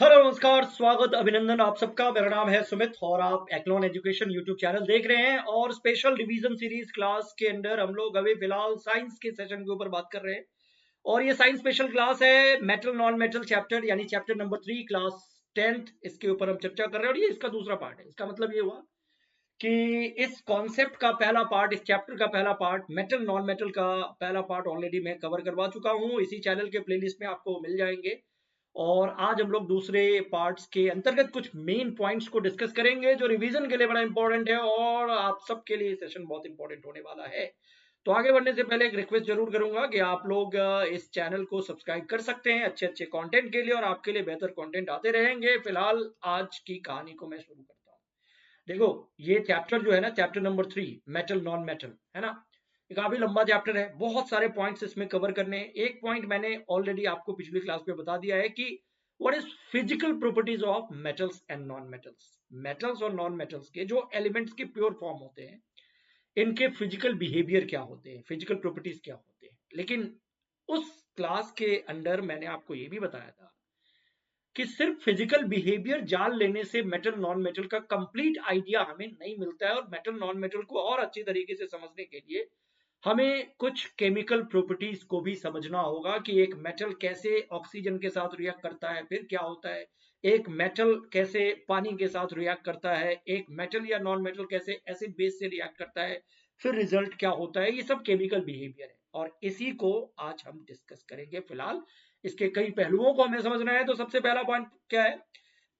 Hello नमस्कार, स्वागत अभिनंदन आप सबका। मेरा नाम है सुमित और आप एक्लोन एजुकेशन यूट्यूब चैनल देख रहे हैं। और स्पेशल रिवीजन सीरीज क्लास के अंदर हम लोग अभी फिलहाल साइंस के सेशन के ऊपर बात कर रहे हैं। और ये साइंस स्पेशल क्लास है, मेटल नॉन मेटल चैप्टर यानी चैप्टर नंबर 3 क्लास 10th। इसके ऊपर हम चर्चा कर रहे हैं और ये इसका दूसरा पार्ट है। इसका मतलब ये हुआ कि इस कॉन्सेप्ट का पहला पार्ट, इस चैप्टर का पहला पार्ट, मेटल नॉन मेटल का पहला पार्ट ऑलरेडी मैं कवर करवा चुका हूँ। इसी चैनल के प्लेलिस्ट में आपको मिल जाएंगे। और आज हम लोग दूसरे पार्ट्स के अंतर्गत कुछ मेन पॉइंट्स को डिस्कस करेंगे जो रिवीजन के लिए बड़ा इंपॉर्टेंट है और आप सबके लिए सेशन बहुत इंपॉर्टेंट होने वाला है। तो आगे बढ़ने से पहले एक रिक्वेस्ट जरूर करूंगा कि आप लोग इस चैनल को सब्सक्राइब कर सकते हैं अच्छे अच्छे कंटेंट के लिए, और आपके लिए बेहतर कंटेंट आते रहेंगे। फिलहाल आज की कहानी को मैं शुरू करता हूँ। देखो, ये चैप्टर जो है ना, chapter number 3 metal non metal, है ना। ये काफी लंबा चैप्टर है, बहुत सारे पॉइंट्स इसमें कवर करने हैं। एक पॉइंट मैंने ऑलरेडी आपको पिछली क्लास में बता दिया है कि what is physical properties of metals and non metals. Metals और नॉन मेटल्स के जो एलिमेंट्स के प्योर फॉर्म होते हैं, इनके फिजिकल बिहेवियर क्या होते हैं, फिजिकल प्रॉपर्टीज क्या होते हैं। लेकिन उस क्लास के अंदर मैंने आपको ये भी बताया था कि सिर्फ फिजिकल बिहेवियर जान लेने से मेटल नॉन मेटल का कंप्लीट आइडिया हमें नहीं मिलता है। और मेटल नॉन मेटल को और अच्छी तरीके से समझने के लिए हमें कुछ केमिकल प्रॉपर्टीज को भी समझना होगा कि एक मेटल कैसे ऑक्सीजन के साथ रिएक्ट करता है, फिर क्या होता है, एक मेटल कैसे पानी के साथ रिएक्ट करता है, एक मेटल या नॉन मेटल कैसे एसिड बेस से रिएक्ट करता है, फिर रिजल्ट क्या होता है। ये सब केमिकल बिहेवियर है और इसी को आज हम डिस्कस करेंगे। फिलहाल इसके कई पहलुओं को हमें समझना है। तो सबसे पहला पॉइंट क्या है?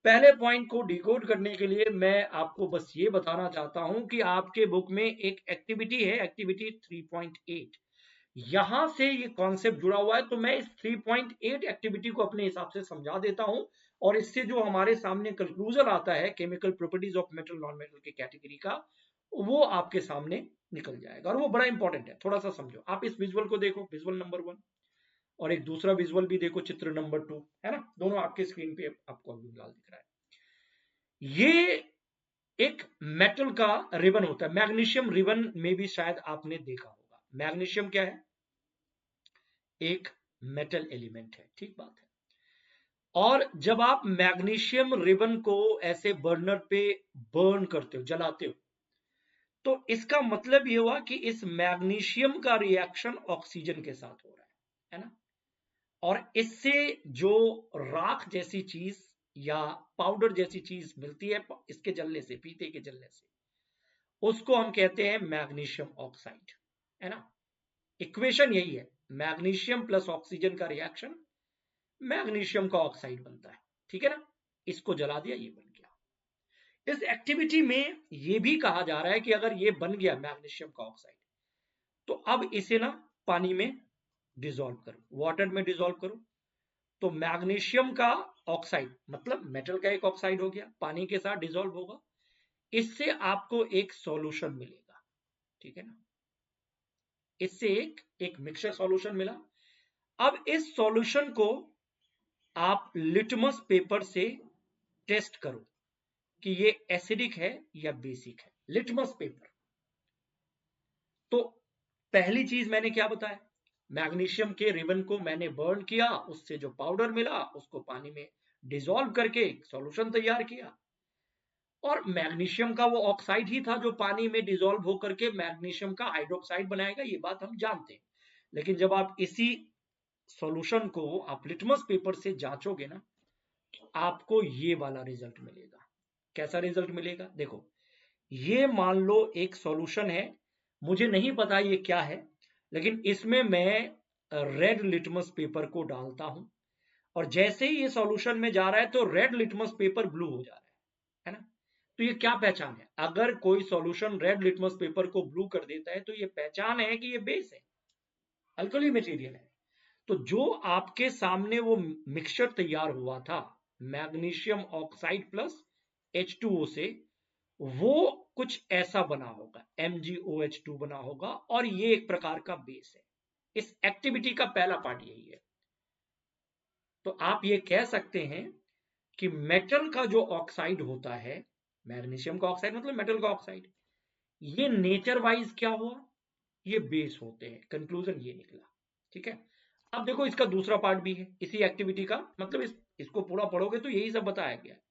पहले पॉइंट को डिकोड करने के लिए मैं आपको बस ये बताना चाहता हूं कि आपके बुक में एक एक्टिविटी है, एक्टिविटी 3.8। यहां से ये कॉन्सेप्ट जुड़ा हुआ है। तो मैं इस 3.8 एक्टिविटी को अपने हिसाब से समझा देता हूं और इससे जो हमारे सामने कंक्लूजन आता है chemical properties of metal non metal की कैटेगरी का, वो आपके सामने निकल जाएगा। और वो बड़ा इंपॉर्टेंट है, थोड़ा सा समझो। आप इस विजुअल को देखो, विजुअल नंबर 1, और एक दूसरा विजुअल भी देखो, चित्र नंबर 2, है ना। दोनों आपके स्क्रीन पे आपको अभी लाल दिख रहा है। ये एक मेटल का रिबन होता है, मैग्नीशियम रिबन में भी शायद आपने देखा होगा। मैग्नीशियम क्या है? एक मेटल एलिमेंट है, ठीक बात है। और जब आप मैग्नीशियम रिबन को ऐसे बर्नर पे बर्न करते हो, जलाते हो, तो इसका मतलब ये हुआ कि इस मैग्नीशियम का रिएक्शन ऑक्सीजन के साथ हो रहा है ना। और इससे जो राख जैसी चीज या पाउडर जैसी चीज मिलती है इसके जलने से, पीते के जलने से, उसको हम कहते हैं मैग्नीशियम ऑक्साइड, है ना। इक्वेशन यही है, मैग्नीशियम प्लस ऑक्सीजन का रिएक्शन मैग्नीशियम का ऑक्साइड बनता है, ठीक है ना। इसको जला दिया, ये बन गया। इस एक्टिविटी में ये भी कहा जा रहा है कि अगर ये बन गया मैग्नीशियम का ऑक्साइड, तो अब इसे ना पानी में डिसॉल्व करो, वाटर में डिसॉल्व करो। तो मैग्नीशियम का ऑक्साइड मतलब मेटल का एक ऑक्साइड हो गया, पानी के साथ डिसॉल्व होगा। इससे आपको एक सॉल्यूशन मिलेगा, ठीक है ना। इससे एक मिक्सचर सॉल्यूशन मिला। अब इस सॉल्यूशन को आप लिटमस पेपर से टेस्ट करो कि ये एसिडिक है या बेसिक है। Litmus paper. तो पहली चीज मैंने क्या बताया, मैग्नीशियम के रिबन को मैंने बर्न किया, उससे जो पाउडर मिला उसको पानी में डिसॉल्व करके सॉल्यूशन तैयार किया। और मैग्नीशियम का वो ऑक्साइड ही था जो पानी में डिसॉल्व होकर के मैग्नीशियम का हाइड्रोक्साइड बनाएगा, ये बात हम जानते हैं। लेकिन जब आप इसी सॉल्यूशन को आप लिटमस पेपर से जांचोगे ना, तो आपको ये वाला रिजल्ट मिलेगा। कैसा रिजल्ट मिलेगा? देखो, ये मान लो एक सॉल्यूशन है, मुझे नहीं पता ये क्या है, लेकिन इसमें मैं रेड लिटमस पेपर को डालता हूं। और जैसे ही ये सॉल्यूशन में जा रहा है तो रेड लिटमस पेपर ब्लू हो जा रहा है ना। तो ये क्या पहचान है? अगर कोई सॉल्यूशन रेड लिटमस पेपर को ब्लू कर देता है तो ये पहचान है कि ये बेस है, अल्कली मटेरियल है। तो जो आपके सामने वो मिक्सचर तैयार हुआ था मैग्नीशियम ऑक्साइड प्लस H2O से, वो कुछ ऐसा बना होगा, MgOH2 बना होगा, और ये एक प्रकार का बेस है। इस एक्टिविटी का पहला पार्ट यही है। तो आप ये कह सकते हैं कि मेटल का जो ऑक्साइड होता है, मैग्नीशियम का ऑक्साइड मतलब मेटल का ऑक्साइड, ये नेचर वाइज क्या हुआ, ये बेस होते हैं। कंक्लूजन ये निकला, ठीक है। अब देखो इसका दूसरा पार्ट भी है इसी एक्टिविटी का, मतलब इसको पूरा पढ़ोगे तो यही सब बताया गया है।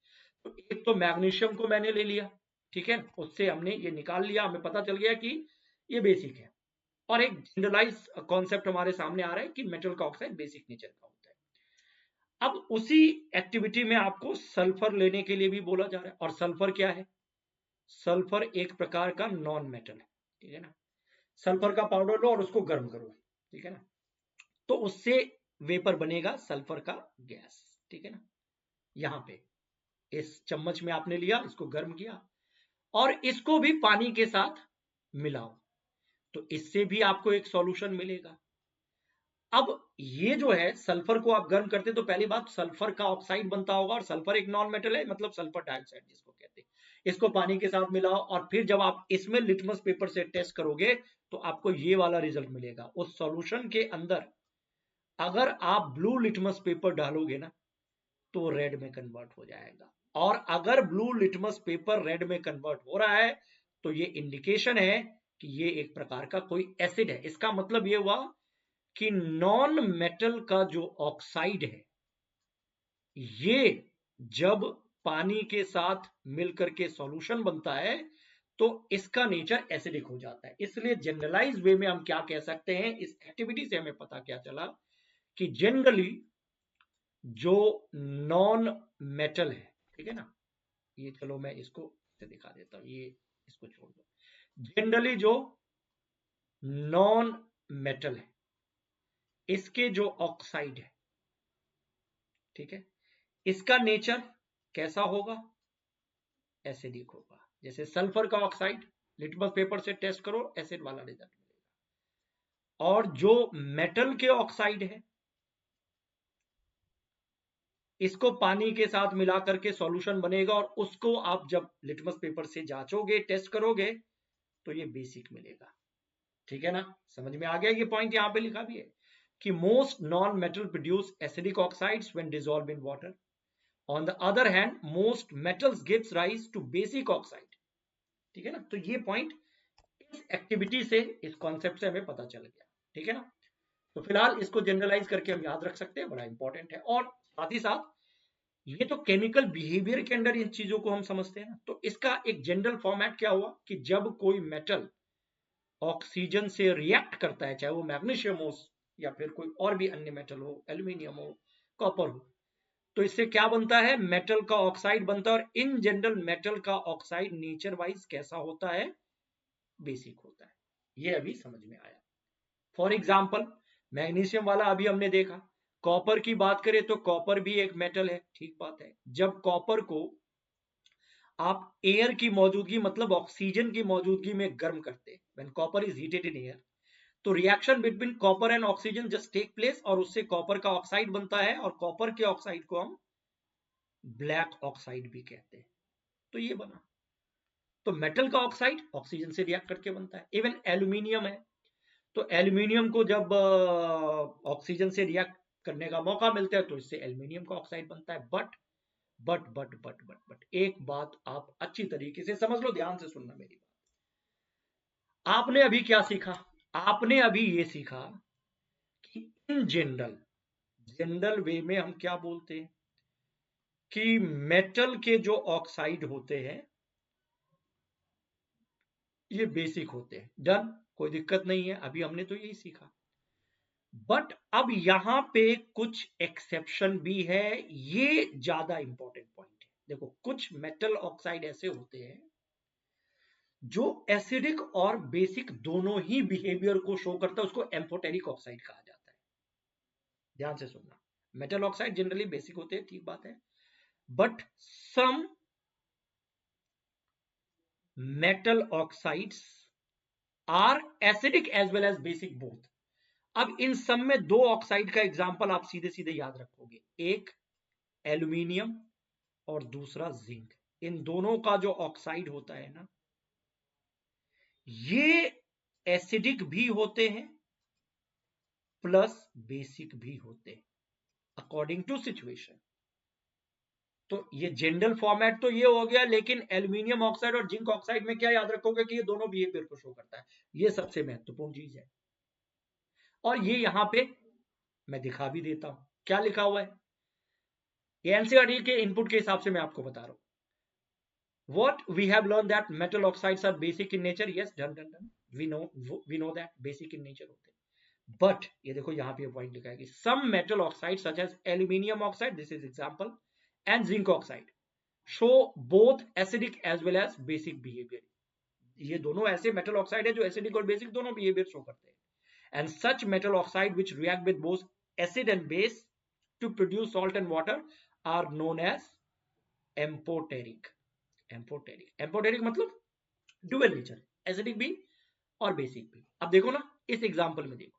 तो एक तो मैग्नीशियम को मैंने ले लिया, ठीक है, उससे हमने ये निकाल लिया, हमें पता चल गया कि ये बेसिक है। और एक जनरलाइज कॉन्सेप्ट हमारे सामने आ रहा है कि मेटल का ऑक्साइड बेसिक नेचर का होता है। अब उसी एक्टिविटी में आपको सल्फर लेने के लिए भी बोला जा रहा है, और सल्फर क्या है? सल्फर एक प्रकार का नॉन मेटल है, ठीक है ना। सल्फर का पाउडर लो और उसको गर्म करो, ठीक है ना, तो उससे वेपर बनेगा सल्फर का गैस, ठीक है ना। यहां पे इस चम्मच में आपने लिया, इसको गर्म किया और इसको भी पानी के साथ मिलाओ, तो इससे भी आपको एक सॉल्यूशन मिलेगा। अब ये जो है सल्फर को आप गर्म करते तो पहली बात सल्फर का ऑक्साइड बनता होगा, और सल्फर एक नॉन मेटल है, मतलब सल्फर डाइऑक्साइड जिसको कहते हैं। इसको पानी के साथ मिलाओ और फिर जब आप इसमें लिटमस पेपर से टेस्ट करोगे तो आपको ये वाला रिजल्ट मिलेगा। उस सॉल्यूशन के अंदर अगर आप ब्लू लिटमस पेपर डालोगे ना तो रेड में कन्वर्ट हो जाएगा, और अगर ब्लू लिटमस पेपर रेड में कन्वर्ट हो रहा है तो ये इंडिकेशन है कि ये एक प्रकार का कोई एसिड है। इसका मतलब ये हुआ कि नॉन मेटल का जो ऑक्साइड है ये जब पानी के साथ मिलकर के सॉल्यूशन बनता है तो इसका नेचर एसिडिक हो जाता है। इसलिए जनरलाइज वे में हम क्या कह सकते हैं, इस एक्टिविटी से हमें पता क्या चला कि जनरली जो नॉन मेटल है, ठीक है ना, ये चलो मैं इसको से दिखा देता हूं, ये इसको छोड़ दो। जनरली जो नॉन मेटल है इसके जो ऑक्साइड है, ठीक है, इसका नेचर कैसा होगा? एसिडिक होगा। जैसे सल्फर का ऑक्साइड लिटमस पेपर से टेस्ट करो, एसिड वाला रिजल्ट मिलेगा। और जो मेटल के ऑक्साइड है इसको पानी के साथ मिला करके सॉल्यूशन बनेगा और उसको आप जब लिटमस पेपर से जांचोगे, टेस्ट करोगे तो ये बेसिक मिलेगा, ठीक है ना। समझ में आ गया? ये पॉइंट यहां पे लिखा भी है कि most non metal produce acidic oxides when dissolve in water. On the other hand, most metals gives rise to basic oxide, ठीक है ना। तो ये पॉइंट इस एक्टिविटी से, इस कॉन्सेप्ट से हमें पता चल गया, ठीक है ना। तो फिलहाल इसको जनरलाइज करके हम याद रख सकते हैं, बड़ा इंपॉर्टेंट है। और साथ ही साथ ये तो केमिकल बिहेवियर के अंदर इन चीजों को हम समझते हैं ना, तो इसका एक जनरल फॉर्मेट क्या हुआ कि जब कोई मेटल ऑक्सीजन से रिएक्ट करता है, चाहे वो मैग्नीशियम हो या फिर कोई और भी अन्य मेटल हो, एल्यूमिनियम हो, कॉपर हो, तो इससे क्या बनता है? मेटल का ऑक्साइड बनता है। और इन जनरल मेटल का ऑक्साइड नेचर वाइज कैसा होता है? बेसिक होता है। ये अभी समझ में आया। फॉर एग्जाम्पल मैग्नीशियम वाला अभी हमने देखा। कॉपर की बात करें तो कॉपर भी एक मेटल है, ठीक बात है। जब कॉपर को आप एयर की मौजूदगी, मतलब ऑक्सीजन की मौजूदगी में गर्म करते हैं, when copper is heated in air, तो reaction between copper and oxygen just take place और उससे कॉपर का ऑक्साइड बनता है, और कॉपर के ऑक्साइड को हम ब्लैक ऑक्साइड भी कहते हैं। तो ये बना। तो मेटल का ऑक्साइड ऑक्सीजन से रिएक्ट करके बनता है। इवन एल्यूमिनियम है, तो एल्यूमिनियम को जब ऑक्सीजन से रिएक्ट करने का मौका मिलता है तो इससे एल्यूमिनियम का ऑक्साइड बनता है। बट एक बात आप अच्छी तरीके से समझ लो, ध्यान से सुनना मेरी बात। आपने अभी क्या सीखा? आपने अभी ये सीखा कि इन जनरल वे में हम क्या बोलते हैं कि मेटल के जो ऑक्साइड होते हैं ये बेसिक होते हैं। डन, कोई दिक्कत नहीं है, अभी हमने तो यही सीखा। बट अब यहां पे कुछ एक्सेप्शन भी है, ये ज्यादा इंपॉर्टेंट पॉइंट है। देखो कुछ मेटल ऑक्साइड ऐसे होते हैं जो एसिडिक और बेसिक दोनों ही बिहेवियर को शो करता है, उसको एम्फोटेरिक ऑक्साइड कहा जाता है। ध्यान से सुनना, मेटल ऑक्साइड जनरली बेसिक होते हैं, ठीक बात है, but some metal oxides are acidic as well as basic both. अब इन सब में दो ऑक्साइड का एग्जांपल आप सीधे सीधे याद रखोगे, एक एल्यूमिनियम और दूसरा जिंक। इन दोनों का जो ऑक्साइड होता है ना, ये एसिडिक भी होते हैं प्लस बेसिक भी होते हैं अकॉर्डिंग टू सिचुएशन। तो ये जनरल फॉर्मेट तो ये हो गया, लेकिन एल्यूमिनियम ऑक्साइड और जिंक ऑक्साइड में क्या याद रखोगे कि ये दोनों बिहेवियर को शो करता है। ये सबसे महत्वपूर्ण चीज है। और ये यहां पे मैं दिखा भी देता हूं क्या लिखा हुआ है। ये एनसीईआरटी के इनपुट के हिसाब से मैं आपको बता रहा हूं। What we have learned that metal oxides are basic in nature. Yes, done. We know that basic in nature होते हैं। But ये देखो यहाँ पे पॉइंट लिखा है कि some metal oxides such as aluminium oxide, this is example, and zinc oxide show both acidic as well as basic behavior. ये दोनों ऐसे मेटल ऑक्साइड है जो एसिडिक और बेसिक दोनों बिहेवियर शो करते हैं। And such metal oxide which react with both acid and base to produce salt and water are known as amphoteric. Amphoteric मतलब डुअल नेचर, एसिडिक भी और बेसिक भी। अब देखो ना इस एग्जांपल में देखो,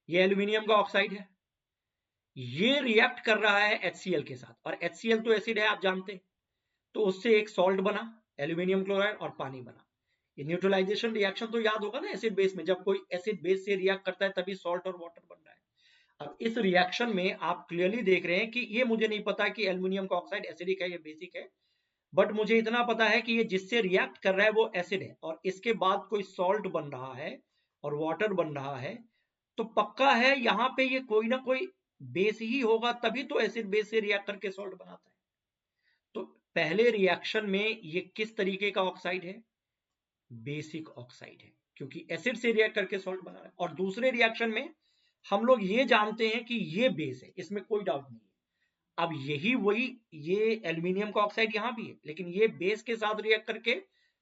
ये एल्यूमिनियम का ऑक्साइड है, ये रिएक्ट कर रहा है HCl के साथ, और HCl तो एसिड है आप जानते हैं, तो उससे एक सॉल्ट बना एल्यूमिनियम क्लोराइड और पानी बना। ये न्यूट्रलाइजेशन रिएक्शन तो याद होगा ना एसिड बेस में, जब कोई एसिड बेस से रिएक्ट करता है तभी सॉल्ट और वाटर बन रहा है। अब इस रिएक्शन में आप क्लियरली देख रहे हैं कि ये मुझे नहीं पता कि एल्यूमिनियम का ऑक्साइड एसिडिक है या बेसिक है, बट मुझे इतना पता है कि ये जिससे रिएक्ट कर रहा है वो एसिड है, और इसके बाद कोई सॉल्ट बन रहा है और वाटर बन रहा है, तो पक्का है यहाँ पे ये कोई ना कोई बेस ही होगा, तभी तो एसिड बेस से रिएक्ट करके सॉल्ट बनाता है। तो पहले रिएक्शन में ये किस तरीके का ऑक्साइड है, बेसिक ऑक्साइड है, क्योंकि एसिड से रिएक्ट करके सॉल्ट बना रहा है। और दूसरे रिएक्शन में हम लोग ये जानते हैं कि ये बेस है, इसमें कोई डाउट नहीं है। अब यही वही ये एल्यूमिनियम का ऑक्साइड यहां भी है, लेकिन ये बेस के साथ रिएक्ट करके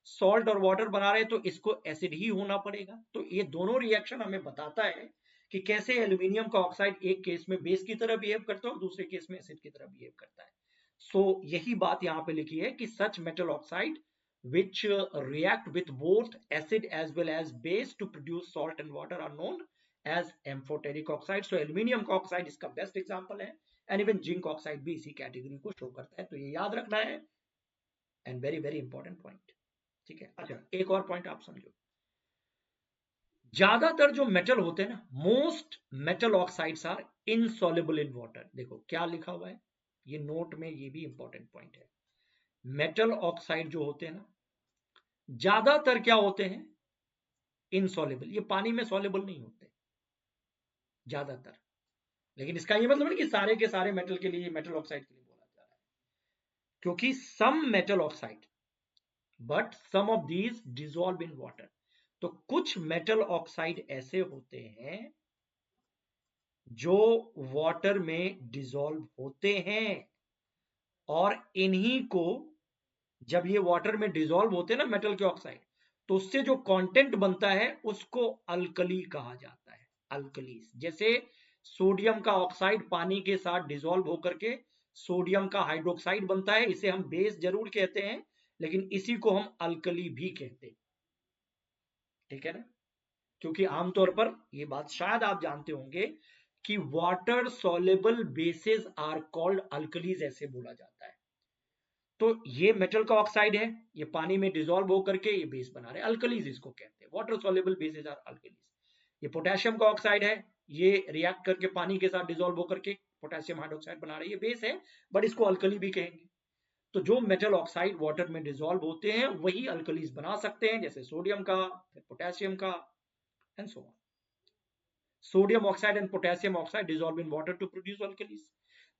सॉल्ट और वाटर बना रहे हैं, तो इसको एसिड ही होना पड़ेगा। तो ये दोनों रिएक्शन हमें बताता है कि कैसे एल्यूमिनियम का ऑक्साइड एक केस में बेस की तरह बिहेव करता है और दूसरे केस में एसिड की तरह बिहेव करता है। सो यही बात यहाँ पे लिखी है कि such metal oxide which react with both acid as well as base to produce salt and water are known as amphoteric oxide. So aluminium का ऑक्साइड इसका बेस्ट एग्जांपल है, एंड इवन जिंक ऑक्साइड भी इसी category को show करता है। तो ये याद रखना है, and very very important point. ठीक है, अच्छा एक और पॉइंट आप समझो, ज्यादातर जो मेटल होते हैं ना, most metal oxides are insoluble in water. देखो क्या लिखा हुआ है, ये नोट में, ये भी इंपॉर्टेंट पॉइंट है। मेटल ऑक्साइड जो होते हैं ना, ज्यादातर क्या होते हैं, इनसॉल्युबल, ये पानी में सॉल्युबल नहीं होते ज्यादातर। लेकिन इसका ये मतलब नहीं कि सारे के सारे मेटल के लिए, मेटल ऑक्साइड के लिए बोला जा रहा है, क्योंकि some metal oxide but some of these dissolve in water. तो कुछ मेटल ऑक्साइड ऐसे होते हैं जो वाटर में डिसॉल्व होते हैं, और इन्हीं को जब ये वाटर में डिसॉल्व होते हैं ना मेटल के ऑक्साइड, तो उससे जो कंटेंट बनता है उसको अल्कली कहा जाता है, अल्कलीज। जैसे सोडियम का ऑक्साइड पानी के साथ डिसॉल्व होकर के सोडियम का हाइड्रोक्साइड बनता है, इसे हम बेस जरूर कहते हैं, लेकिन इसी को हम अल्कली भी कहते हैं। ठीक है ना, क्योंकि आमतौर पर ये बात शायद आप जानते होंगे कि water soluble bases are called alkalis, ऐसे बोला जाता है। तो ये मेटल का ऑक्साइड है, ये पानी में डिसॉल्व होकर के ये बेस बना रहे हैं, अल्कलीज इसको कहते हैं, water soluble bases are alkalis. ये पोटेशियम का ऑक्साइड है, ये रिएक्ट करके पानी के साथ डिसॉल्व होकर के पोटेशियम हाइड्रोक्साइड बना रही है, बेस है, बट इसको अल्कली भी कहेंगे। तो जो मेटल ऑक्साइड वाटर में डिसॉल्व होते हैं वही अल्कलीज बना सकते हैं, जैसे सोडियम का, फिर पोटेशियम का, and so on. Sodium oxide and potassium oxide dissolve in water to produce alkalis.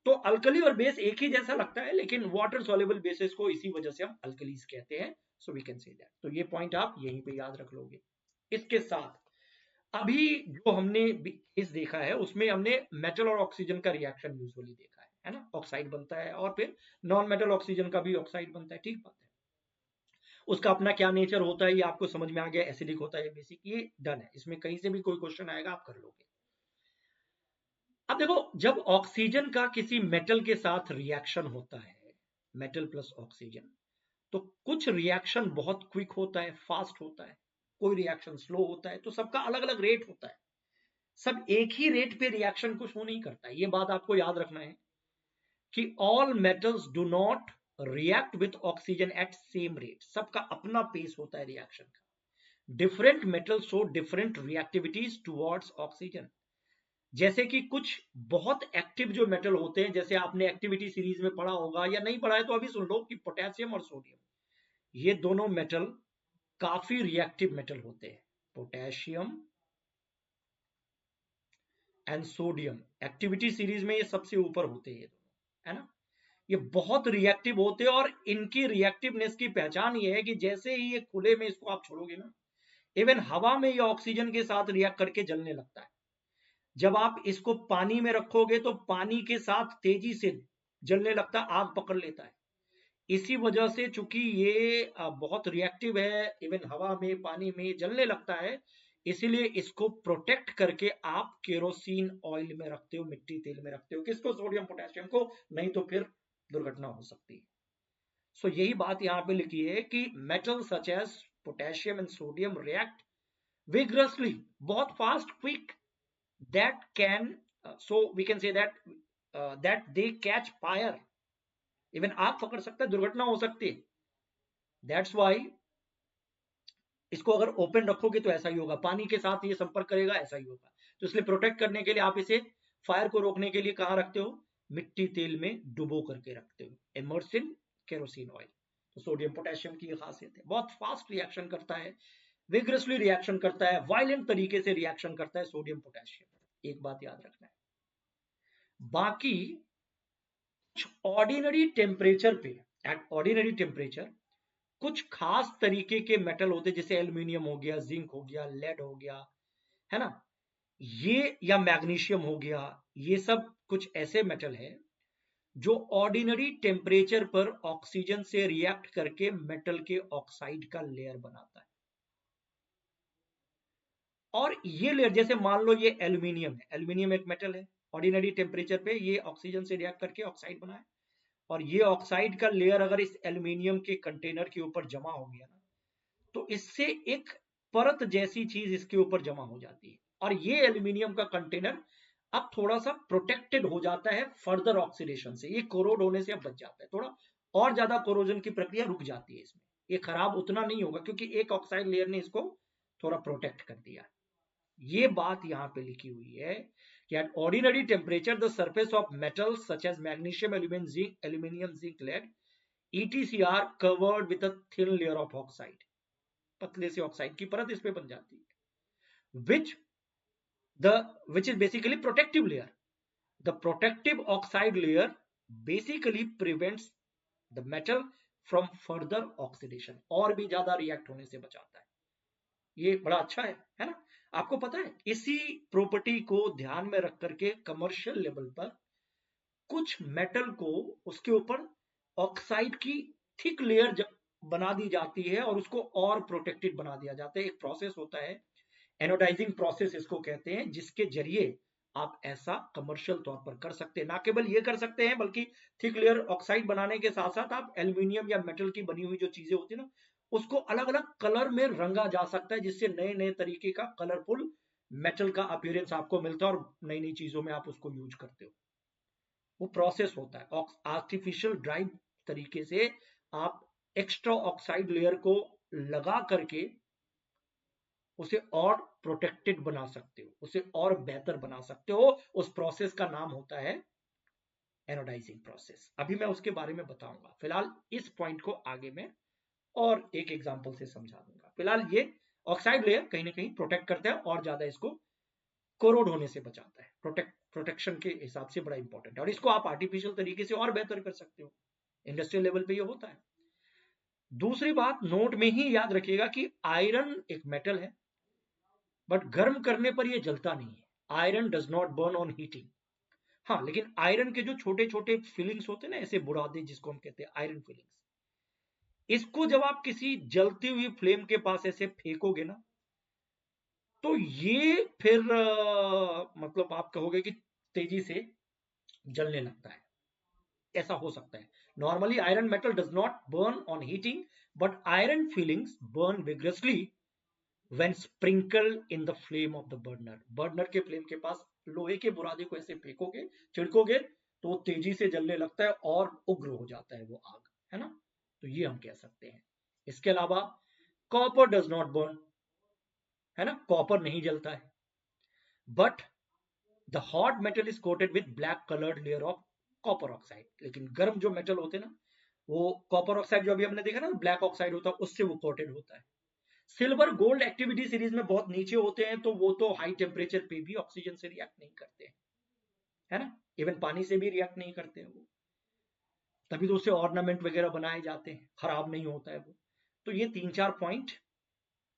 तो अल्कली और बेस एक ही जैसा लगता है, लेकिन वाटर सॉल्युबल बेसिस को इसी वजह से हम अल्कलीज कहते हैं। So we can say that. तो ये पॉइंट आप यहीं पे याद रख लोगे। इसके साथ अभी जो हमने केस देखा है उसमें हमने मेटल और ऑक्सीजन का रिएक्शन यूजुअली देखा है ना, ऑक्साइड बनता है और फिर नॉन मेटल ऑक्सीजन का भी ऑक्साइड बनता है, ठीक बात है। उसका अपना क्या नेचर होता है ये आपको समझ में आ गया, एसिडिक होता है, बेसिक, ये डन है। इसमें कहीं से भी कोई क्वेश्चन आएगा आप कर लोगे। अब देखो, जब ऑक्सीजन का किसी मेटल के साथ रिएक्शन होता है, मेटल प्लस ऑक्सीजन, तो कुछ रिएक्शन बहुत क्विक होता है, फास्ट होता है, कोई रिएक्शन स्लो होता है, तो सबका अलग अलग रेट होता है। सब एक ही रेट पे रिएक्शन को शो नहीं करता है, ये बात आपको याद रखना है कि all metals do not react with oxygen at same rate, सबका अपना पेस होता है रिएक्शन का। Different metals show different reactivities towards oxygen. जैसे कि कुछ बहुत एक्टिव जो मेटल होते हैं, जैसे आपने एक्टिविटी सीरीज में पढ़ा होगा, या नहीं पढ़ा है तो अभी सुन लो, कि पोटेशियम और सोडियम, ये दोनों मेटल काफी रिएक्टिव मेटल होते हैं। Potassium and sodium, activity series में ये सबसे ऊपर होते हैं ये दोनों, है ना। ये बहुत रिएक्टिव होते हैं और इनकी रिएक्टिवनेस की पहचान ये है कि जैसे ही ये खुले में इसको आप छोड़ोगे ना, इवन हवा में ये ऑक्सीजन के साथ रिएक्ट करके जलने लगता है। जब आप इसको पानी में रखोगे तो पानी के साथ तेजी से जलने लगता है, आग पकड़ लेता है। इसी वजह से चूंकि ये बहुत रिएक्टिव है, इवन हवा में पानी में जलने लगता है, इसीलिए इसको प्रोटेक्ट करके आप केरोसिन ऑयल में रखते हो, मिट्टी तेल में रखते हो। किसको? सोडियम पोटेशियम को, नहीं तो फिर दुर्घटना हो सकती है। सो यही बात यहाँ पे लिखी है कि metal such as potassium and sodium react vigorously, बहुत fast, quick, that can so we can say that they catch fire, even आग पकड़ सकता है, दुर्घटना हो सकती है। दैट्स वाई इसको अगर ओपन रखोगे तो ऐसा ही होगा, पानी के साथ ये संपर्क करेगा, ऐसा ही होगा। तो इसलिए प्रोटेक्ट करने के लिए आप इसे, फायर को रोकने के लिए कहाँ रखते हो? मिट्टी तेल में डुबो करके रखते हो, इमर्स इन केरोसिन ऑयल। तो सोडियम पोटेशियम की ये खासियत है, बहुत फास्ट रिएक्शन करता है, विग्रसली रिएक्शन करता है, वायलेंट तरीके से रिएक्शन करता है सोडियम पोटेशियम। एक बात याद रखना है। बाकी ऑर्डिनरी टेम्परेचर पे, एट ऑर्डिनरी टेम्परेचर कुछ खास तरीके के मेटल होते हैं, जैसे एल्यूमिनियम हो गया, जिंक हो गया, लेड हो गया, है ना, ये, या मैग्नीशियम हो गया, ये सब कुछ ऐसे मेटल है जो ऑर्डिनरी टेम्परेचर पर ऑक्सीजन से रिएक्ट करके मेटल के ऑक्साइड का लेयर बनाता है। और ये लेयर, जैसे मान लो ये एल्यूमिनियम है, एल्यूमिनियम एक मेटल है, ऑर्डिनरी टेम्परेचर पे ये ऑक्सीजन से रिएक्ट करके ऑक्साइड बनाए, और ये ऑक्साइड का लेयर अगर इस एल्यूमिनियम के कंटेनर के ऊपर जमा हो गया ना, तो इससे एक परत जैसी चीज इसके ऊपर जमा हो जाती है, और ये एल्यूमिनियम का कंटेनर अब थोड़ा सा प्रोटेक्टेड हो जाता है फर्दर ऑक्सीडेशन से, ये कोरोड होने से अब बच जाता है, थोड़ा और ज्यादा कोरोजन की प्रक्रिया रुक जाती है इसमें, ये खराब उतना नहीं होगा क्योंकि एक ऑक्साइड लेयर ने इसको थोड़ा प्रोटेक्ट कर दिया। ये बात यहां पे लिखी हुई है कि at ordinary temperature the surface of metals such as magnesium, aluminum, zinc, lead etc are covered with a thin layer of oxide, पतले से ऑक्साइड की परत इस पे बन जाती है, which is basically protective layer. The protective oxide layer basically prevents the metal from further oxidation, और भी ज्यादा रिएक्ट होने से बचाता है। ये बड़ा अच्छा है ना। आपको पता है इसी प्रॉपर्टी को ध्यान में रख करके कमर्शियल लेवल पर कुछ मेटल को उसके ऊपर ऑक्साइड की थिक लेयर बना दी जाती है और उसको और प्रोटेक्टेड बना दिया जाता है। एक प्रोसेस होता है, एनोडाइजिंग प्रोसेस इसको कहते हैं, जिसके जरिए आप ऐसा कमर्शियल तौर पर कर सकते हैं। ना केवल ये कर सकते हैं बल्कि थिक लेयर ऑक्साइड बनाने के साथ साथ आप एल्यूमिनियम या मेटल की बनी हुई जो चीजें होती है ना, उसको अलग अलग कलर में रंगा जा सकता है, जिससे नए नए तरीके का कलरफुल मेटल का अपीयरेंस आपको मिलता है और नई नई चीजों में आप उसको यूज करते हो। वो प्रोसेस होता है आर्टिफिशियल ड्राइव तरीके से, आप एक्स्ट्रा ऑक्साइड लेयर को लगा करके उसे और प्रोटेक्टेड बना सकते हो, उसे और बेहतर बना सकते हो। उस प्रोसेस का नाम होता है एनोडाइजिंग प्रोसेस। अभी मैं उसके बारे में बताऊंगा, फिलहाल इस पॉइंट को आगे में और एक एग्जांपल से समझा दूंगा। फिलहाल ये ऑक्साइड लेयर कहीं ना कहीं प्रोटेक्ट करता है और ज्यादा इसको कोरोड होने से बचाता है, प्रोटेक्शन के हिसाब से बड़ा इंपॉर्टेंट है, और इसको आप आर्टिफिशियल तरीके से और बेहतर कर सकते हो, इंडस्ट्रियल लेवल पे ये होता है। दूसरी बात नोट में ही याद रखिएगा कि आयरन एक मेटल है, बट गर्म करने पर यह जलता नहीं है। Iron does not burn on heating. हाँ, लेकिन आयरन के जो छोटे छोटे फीलिंग्स होते हैं ना, ऐसे बुरादे जिसको हम कहते हैं आयरन फीलिंग्स, इसको जब आप किसी जलती हुई फ्लेम के पास ऐसे फेंकोगे ना, तो ये फिर मतलब आप कहोगे कि तेजी से जलने लगता है, ऐसा हो सकता है। Normally iron metal does not burn on heating, but iron feelings burn vigorously when sprinkled in the flame of the burner। Burner के फ्लेम के पास लोहे के बुरादे को ऐसे फेंकोगे, छिड़कोगे, तो वो तेजी से जलने लगता है और उग्र हो जाता है वो आग, है ना। तो ये हम कह सकते हैं। इसके अलावा कॉपर डज नॉट बर्न, है ना, कॉपर नहीं जलता है, but the hot metal is coated with black coloured layer of copper oxide. लेकिन गर्म जो मेटल होते हैं ना, वो कॉपर ऑक्साइड जो अभी हमने देखा ना ब्लैक ऑक्साइड होता है, उससे वो कोटेड होता है। सिल्वर गोल्ड एक्टिविटी सीरीज में बहुत नीचे होते हैं, तो वो तो हाई टेम्परेचर पे भी ऑक्सीजन से रिएक्ट नहीं करते हैं, है ना, इवन पानी से भी रिएक्ट नहीं करते हैं वो, तभी तो उससे ऑर्नामेंट वगैरह बनाए जाते हैं, खराब नहीं होता है वो। तो ये 3-4 पॉइंट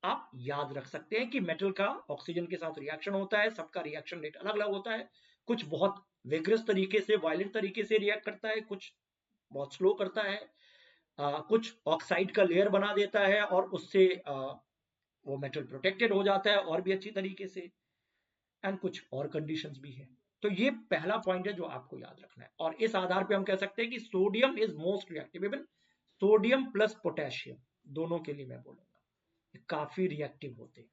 आप याद रख सकते हैं कि मेटल का ऑक्सीजन के साथ रिएक्शन होता है, सबका रिएक्शन रेट अलग अलग होता है, कुछ बहुत विग्रस तरीके से वायलेंट तरीके से रिएक्ट करता है, कुछ बहुत स्लो करता है, कुछ ऑक्साइड का लेयर बना देता है और उससे वो मेटल प्रोटेक्टेड हो जाता है और भी अच्छी तरीके से, एंड कुछ और कंडीशंस भी है। तो ये पहला पॉइंट है जो आपको याद रखना है, और इस आधार पे हम कह सकते हैं कि sodium is most reactive, even sodium plus potassium दोनों के लिए मैं बोलूंगा काफी रिएक्टिव होते हैं,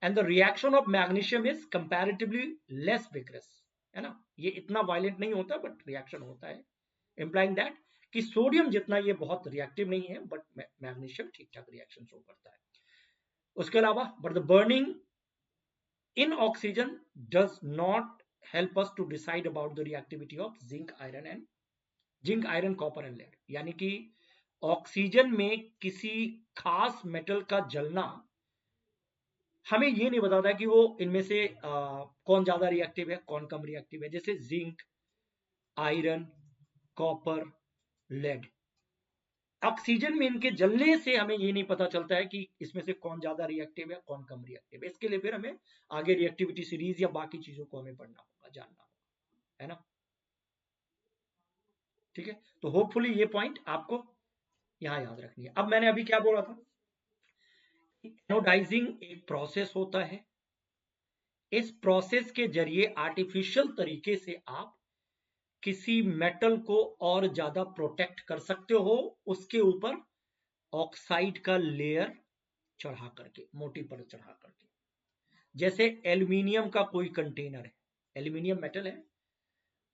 and the reaction of magnesium is comparatively less vigorous, है ना, ये इतना वायलेंट नहीं होता बट रिएक्शन होता है, इंप्लाइंग दैट कि सोडियम जितना ये बहुत रिएक्टिव नहीं है, बट मैग्नीशियम ठीक ठाक रिएक्शन शो करता है। उसके अलावा but the burning in oxygen does not help us to decide about the reactivity of zinc iron copper and lead, यानी कि ऑक्सीजन में किसी खास मेटल का जलना हमें ये नहीं बताता कि वो इनमें से कौन ज्यादा रिएक्टिव है कौन कम रिएक्टिव है। जैसे zinc, iron, copper, lead, oxygen में इनके जलने से हमें ये नहीं पता चलता है कि इसमें से कौन ज्यादा रिएक्टिव है कौन कम रिएक्टिव है। इसके लिए फिर हमें आगे रिएक्टिविटी सीरीज या बाकी चीजों को हमें पढ़ना होगा, जानना होगा, है ना। ठीक है, तो होपफुली ये पॉइंट आपको यहां याद रखनी है। अब मैंने अभी क्या बोला था, एनोडाइजिंग एक प्रोसेस होता है, इस प्रोसेस के जरिए आर्टिफिशियल तरीके से आप किसी मेटल को और ज्यादा प्रोटेक्ट कर सकते हो, उसके ऊपर ऑक्साइड का लेयर चढ़ा करके, मोटी परत चढ़ा करके। जैसे एल्यूमिनियम का कोई कंटेनर है, एल्यूमिनियम मेटल है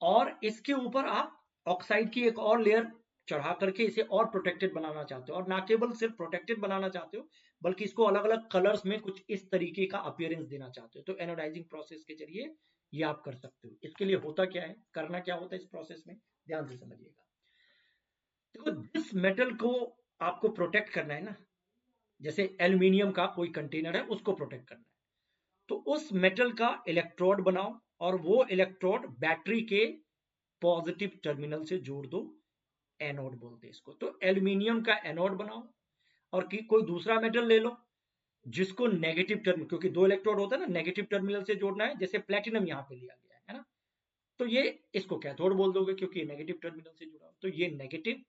और इसके ऊपर आप ऑक्साइड की एक और लेयर चढ़ा करके इसे और प्रोटेक्टेड बनाना चाहते हो, और ना केवल सिर्फ प्रोटेक्टेड बनाना चाहते हो बल्कि इसको अलग अलग कलर्स में कुछ इस तरीके का अपीयरेंस देना चाहते हो, तो एनोडाइजिंग प्रोसेस के जरिए ये आप कर सकते हो। इसके लिए होता क्या है, करना क्या होता है इस प्रोसेस में, ध्यान से समझिएगा। देखो, जिस मेटल को आपको प्रोटेक्ट करना है ना, जैसे एल्यूमिनियम का कोई कंटेनर है उसको प्रोटेक्ट करना है, तो उस मेटल का इलेक्ट्रोड बनाओ और वो इलेक्ट्रोड बैटरी के पॉजिटिव टर्मिनल से जोड़ दो, एनोड बोलते हैं इसको। तो एल्यूमिनियम का एनोड बनाओ और कोई दूसरा मेटल ले लो जिसको नेगेटिव टर्मिनल, क्योंकि दो इलेक्ट्रोड होता है ना, नेगेटिव टर्मिनल से जोड़ना है, जैसे प्लेटिनम यहाँ पे लिया गया है ना, तो ये इसको कैथोड बोल दोगे क्योंकि नेगेटिव टर्मिनल से जुड़ा, तो ये नेगेटिव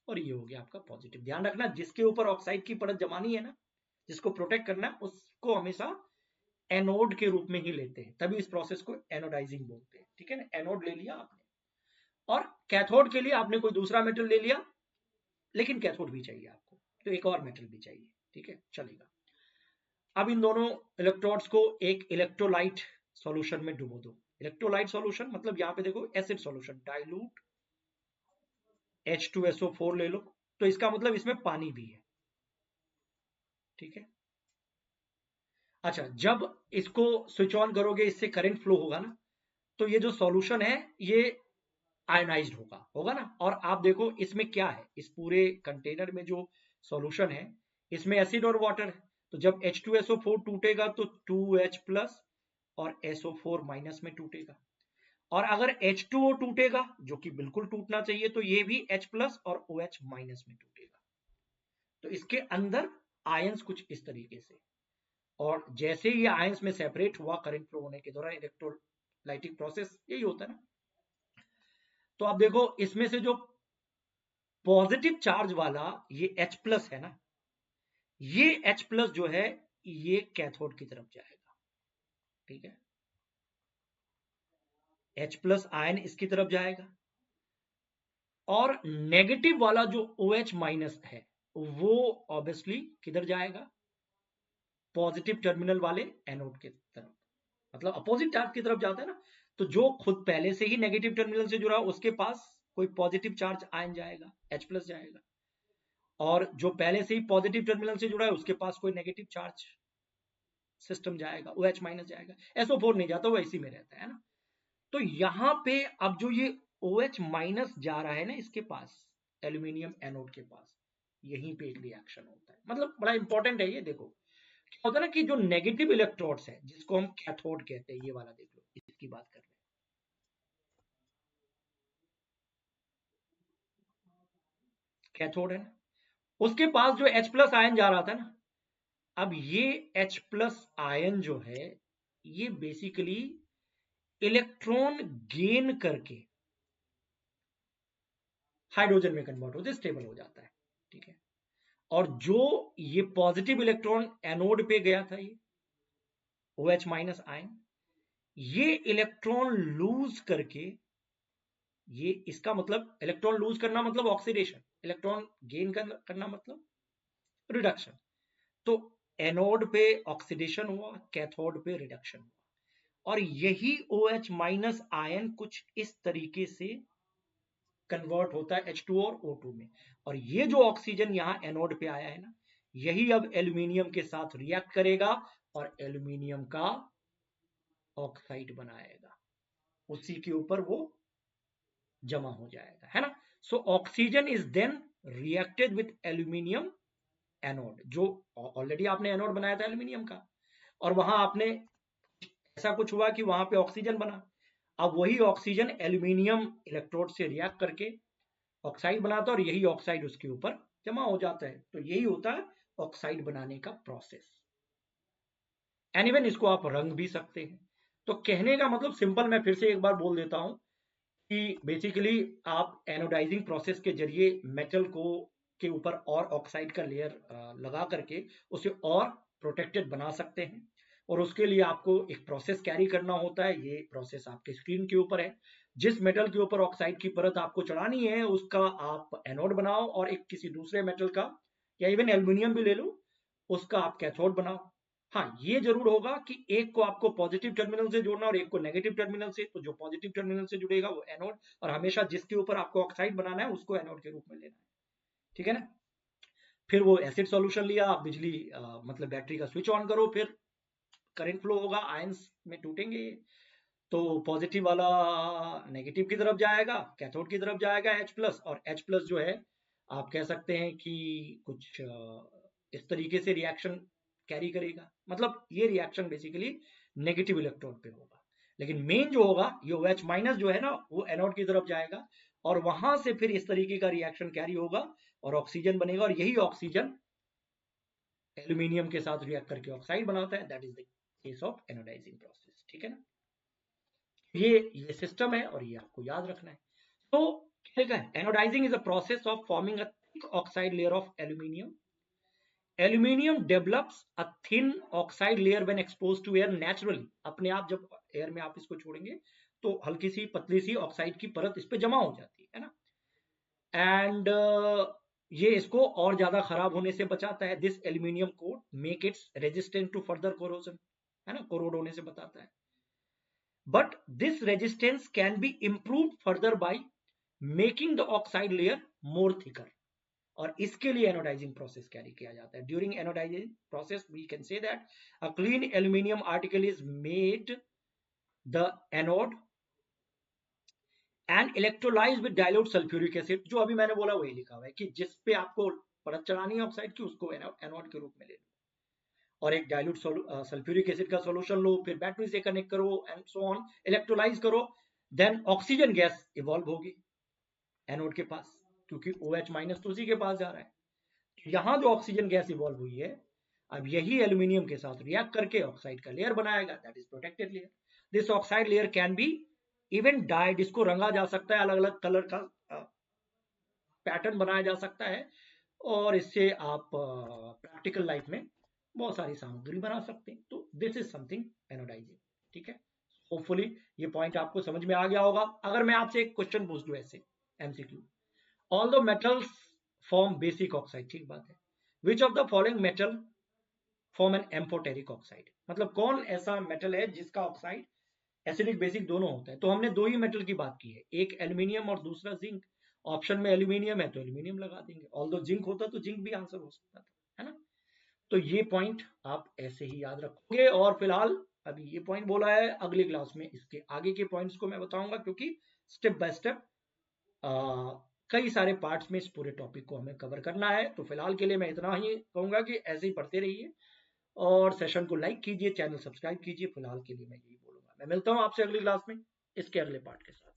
और ये हो गया आपका पॉजिटिव। ध्यान रखना, जिसके ऊपर ऑक्साइड की परत जमानी है ना, जिसको प्रोटेक्ट करना है, उसको हमेशा एनोड के रूप में ही लेते हैं, तभी इस प्रोसेस को एनोडाइजिंग बोलते हैं। ठीक है ना, एनोड ले लिया आपने, और कैथोड के लिए आपने कोई दूसरा मेटल ले लिया, लेकिन कैथोड भी चाहिए आपको, तो एक और मेटल भी चाहिए। ठीक है, चलेगा। अब इन दोनों इलेक्ट्रोड्स को एक इलेक्ट्रोलाइट सॉल्यूशन में डुबो दो। इलेक्ट्रोलाइट सॉल्यूशन मतलब यहाँ पे देखो एसिड सॉल्यूशन, डाइल्यूट H2SO4 ले लो, तो इसका मतलब इसमें पानी भी है। ठीक है, अच्छा, जब इसको स्विच ऑन करोगे इससे करंट फ्लो होगा ना, तो ये जो सॉल्यूशन है ये आयनाइज्ड होगा होगा ना। और आप देखो इसमें क्या है, इस पूरे कंटेनर में जो सॉल्यूशन है इसमें एसिड और वाटर है, तो जब H2SO4 टूटेगा तो 2H प्लस और SO4 माइनस में टूटेगा, और अगर H2O टूटेगा जो कि बिल्कुल टूटना चाहिए, तो ये भी H प्लस और OH माइनस में टूटेगा। तो इसके अंदर आयंस कुछ इस तरीके से, और जैसे ही आयंस में सेपरेट हुआ करंट फ्लो होने के दौरान, इलेक्ट्रोलाइटिक प्रोसेस यही होता है ना। तो आप देखो इसमें से जो पॉजिटिव चार्ज वाला ये H प्लस है ना, ये H प्लस जो है ये कैथोड की तरफ जाएगा। ठीक है, H प्लस आयन इसकी तरफ जाएगा, और नेगेटिव वाला जो OH माइनस है वो ऑब्वियसली किधर जाएगा, पॉजिटिव टर्मिनल वाले एनोड की तरफ, मतलब अपोजिट चार्ज की तरफ जाता है ना। तो जो खुद पहले से ही नेगेटिव टर्मिनल से जुड़ा उसके पास कोई पॉजिटिव चार्ज आयन जाएगा, H प्लस जाएगा, और जो पहले से ही पॉजिटिव टर्मिनल से जुड़ा है उसके पास कोई नेगेटिव चार्ज सिस्टम जाएगा, OH माइनस जाएगा, SO4 नहीं जाता, वो इसी में रहता है ना। तो यहां पे अब जो ये OH माइनस जा रहा है ना इसके पास, एल्यूमिनियम एनोड के पास, यहीं पे एक रिएक्शन होता है। मतलब बड़ा इंपॉर्टेंट है ये। देखो क्या होता है ना कि जो नेगेटिव इलेक्ट्रोड्स है जिसको हम कैथोड कहते हैं, ये वाला देख लो, इसकी बात कर रहे हैं, कैथोड है ना, उसके पास जो H प्लस आयन जा रहा था ना, अब ये H प्लस आयन जो है ये बेसिकली इलेक्ट्रॉन गेन करके हाइड्रोजन में कन्वर्ट होते, स्टेबल हो जाता है, ठीक है। और जो ये पॉजिटिव इलेक्ट्रॉन एनोड पे गया था, ये OH माइनस आयन, ये इलेक्ट्रॉन लूज करके, ये इसका मतलब इलेक्ट्रॉन लूज करना मतलब ऑक्सीडेशन, इलेक्ट्रॉन गेन करना मतलब रिडक्शन। तो एनोड पे ऑक्सीडेशन हुआ, कैथोड पे रिडक्शन हुआ, और यही OH माइनस आयन कुछ इस तरीके से कन्वर्ट होता है H2 और O2 में। और ये जो ऑक्सीजन यहाँ एनोड पे आया है ना, यही अब एल्यूमिनियम के साथ रिएक्ट करेगा और एल्यूमिनियम का ऑक्साइड बनाएगा, उसी के ऊपर वो जमा हो जाएगा, है ना। So oxygen is then reacted with aluminium anode, जो ऑलरेडी आपने एनोड बनाया था एल्यूमिनियम का, और वहां आपने ऐसा कुछ हुआ कि वहां पे ऑक्सीजन बना। अब वही ऑक्सीजन एल्यूमिनियम इलेक्ट्रोड से रिएक्ट करके ऑक्साइड बनाता है, और यही ऑक्साइड उसके ऊपर जमा हो जाता है। तो यही होता है ऑक्साइड बनाने का प्रोसेस। एनीवन इसको आप रंग भी सकते हैं। तो कहने का मतलब सिंपल, मैं फिर से एक बार बोल देता हूं कि बेसिकली आप एनोडाइजिंग प्रोसेस के जरिए मेटल को के ऊपर और ऑक्साइड का लेयर लगा करके उसे और प्रोटेक्टेड बना सकते हैं। और उसके लिए आपको एक प्रोसेस कैरी करना होता है, ये प्रोसेस आपके स्क्रीन के ऊपर है। जिस मेटल के ऊपर ऑक्साइड की परत आपको चढ़ानी है उसका आप एनोड बनाओ, और एक किसी दूसरे मेटल का या इवन एल्यूमिनियम भी ले लो, उसका आप कैथोड बनाओ। हाँ, ये जरूर होगा कि एक को आपको पॉजिटिव टर्मिनल से जोड़ना और एक को नेगेटिव टर्मिनल से। तो जो पॉजिटिव टर्मिनल से जुड़ेगा वो एनोड, और हमेशा जिसके ऊपर आपको ऑक्साइड बनाना है उसको एनोड के रूप में लेना है, ठीक है ना। फिर वो एसिड सॉल्यूशन लिया, बिजली मतलब बैटरी का स्विच ऑन करो, फिर करंट फ्लो होगा, आयंस में टूटेंगे। तो पॉजिटिव वाला नेगेटिव की तरफ जाएगा, कैथोड की तरफ जाएगा H प्लस, और H प्लस जो है आप कह सकते हैं कि कुछ इस तरीके से रिएक्शन कैरी करेगा। मतलब ये रिएक्शन बेसिकली नेगेटिव इलेक्ट्रोड पे होगा। लेकिन मेन जो होगा ये OH माइनस जो है ना, वो एनोड की तरफ जाएगा, और वहां से फिर इस तरीके का रिएक्शन कैरी होगा और ऑक्सीजन बनेगा, और यही ऑक्सीजन एल्यूमिनियम के साथ रिएक्ट करके ऑक्साइड बनाता है। That is the case of anodizing process, ठीक है ना। ये सिस्टम है और ये आपको याद रखना है। तो ठीक है, anodizing is a process of forming a thick oxide layer of aluminium. Aluminium develops a thin oxide layer when exposed to air naturally. अपने आप जब एयर में आप इसको छोड़ेंगे तो हल्की सी पतली सी ऑक्साइड की परत इस पे जमा हो जाती है ना। एंड ये इसको और ज्यादा खराब होने से बचाता है। This aluminium coat make its resistant to further corrosion, है ना, कोरोड होने से बताता है। But this resistance can be improved further by making the oxide layer more thicker. और इसके लिए एनोडाइजिंग प्रोसेस कैरी किया जाता है। During anodizing process we can say that a clean aluminium article is made the anode and electrolyse with dilute sulphuric acid. जो अभी मैंने बोला वही लिखा हुआ है कि जिस पे आपको परत चढ़ानी है ऑक्साइड की, उसको एनोड के रूप में ले लो, और एक डाइल्यूट सल्फ्यूरिक एसिड का सॉल्यूशन लो, फिर बैटरी से कनेक्ट करो एंड सो ऑन, इलेक्ट्रोलाइज करो, देन ऑक्सीजन गैस इवॉल्व होगी एनोड के पास, क्योंकि OH माइनस तो उसी के पास जा रहा है। यहां जो ऑक्सीजन गैस इवॉल्व हुई है, अब यही एल्यूमिनियम के साथ रिएक्ट करके ऑक्साइड का लेयर बनाएगा, that is protected layer. This oxide layer can be even died, इसको रंगा जा सकता है, अलग अलग कलर का पैटर्न बनाया जा सकता है, और इससे आप प्रैक्टिकल लाइफ में बहुत सारी सामग्री बना सकते हैं। तो दिस इज समथिंग एनोडाइजिंग, ठीक है। होपफुली ये पॉइंट आपको समझ में आ गया होगा। अगर मैं आपसे एक क्वेश्चन पूछ दूं ऐसे MCQ, all the metals form basic oxide, ठीक बात है, which of the following metal form an amphoteric oxide. मतलब कौन ऐसा मेटल है जिसका ऑक्साइड एसिडिक बेसिक दोनों होता है। तो हमने दो ही मेटल की बात की है, एक एल्यूमिनियम और दूसरा जिंक। ऑप्शन में एल्यूमिनियम है तो एल्यूमिनियम लगा देंगे, ऑल दो जिंक होता तो जिंक भी आंसर हो सकता था, है ना। तो ये पॉइंट आप ऐसे ही याद रखोगे। और फिलहाल अभी ये पॉइंट बोला है, अगली क्लास में इसके आगे के पॉइंट्स को मैं बताऊंगा, क्योंकि स्टेप बाय स्टेप कई सारे पार्ट्स में इस पूरे टॉपिक को हमें कवर करना है। तो फिलहाल के लिए मैं इतना ही कहूंगा कि ऐसे ही पढ़ते रहिए और सेशन को लाइक कीजिए, चैनल सब्सक्राइब कीजिए। फिलहाल के लिए मैं यही बोलूंगा। मैं मिलता हूं आपसे अगली क्लास में इसके अगले पार्ट के साथ।